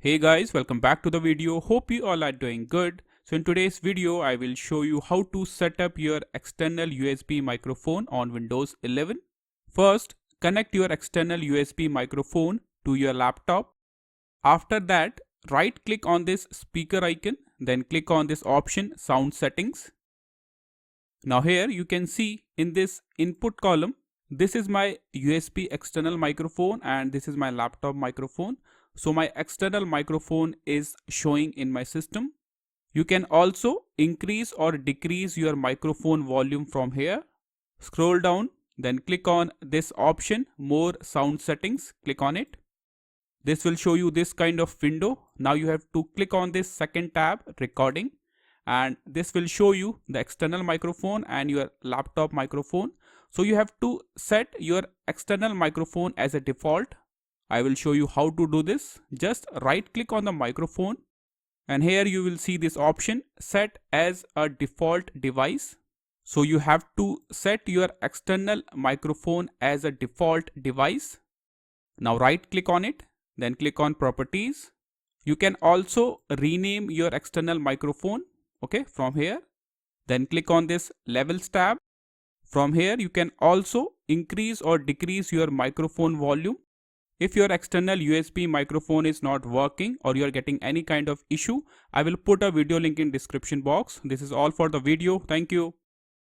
Hey guys, welcome back to the video. Hope you all are doing good. So in today's video, I will show you how to set up your external USB microphone on Windows 11. First, connect your external USB microphone to your laptop. After that, right click on this speaker icon, then click on this option sound settings. Now here you can see in this input column, this is my USB external microphone and this is my laptop microphone. So my external microphone is showing in my system. You can also increase or decrease your microphone volume from here. Scroll down, then click on this option, more sound settings, click on it. This will show you this kind of window. Now you have to click on this second tab, recording, and this will show you the external microphone and your laptop microphone. So you have to set your external microphone as a default. I will show you how to do this. Just right click on the microphone and here you will see this option, set as a default device. So you have to set your external microphone as a default device. Now right click on it, then click on properties. You can also rename your external microphone, okay, from here. Then click on this levels tab. From here you can also increase or decrease your microphone volume. If your external USB microphone is not working or you are getting any kind of issue, I will put a video link in description box. This is all for the video. Thank you.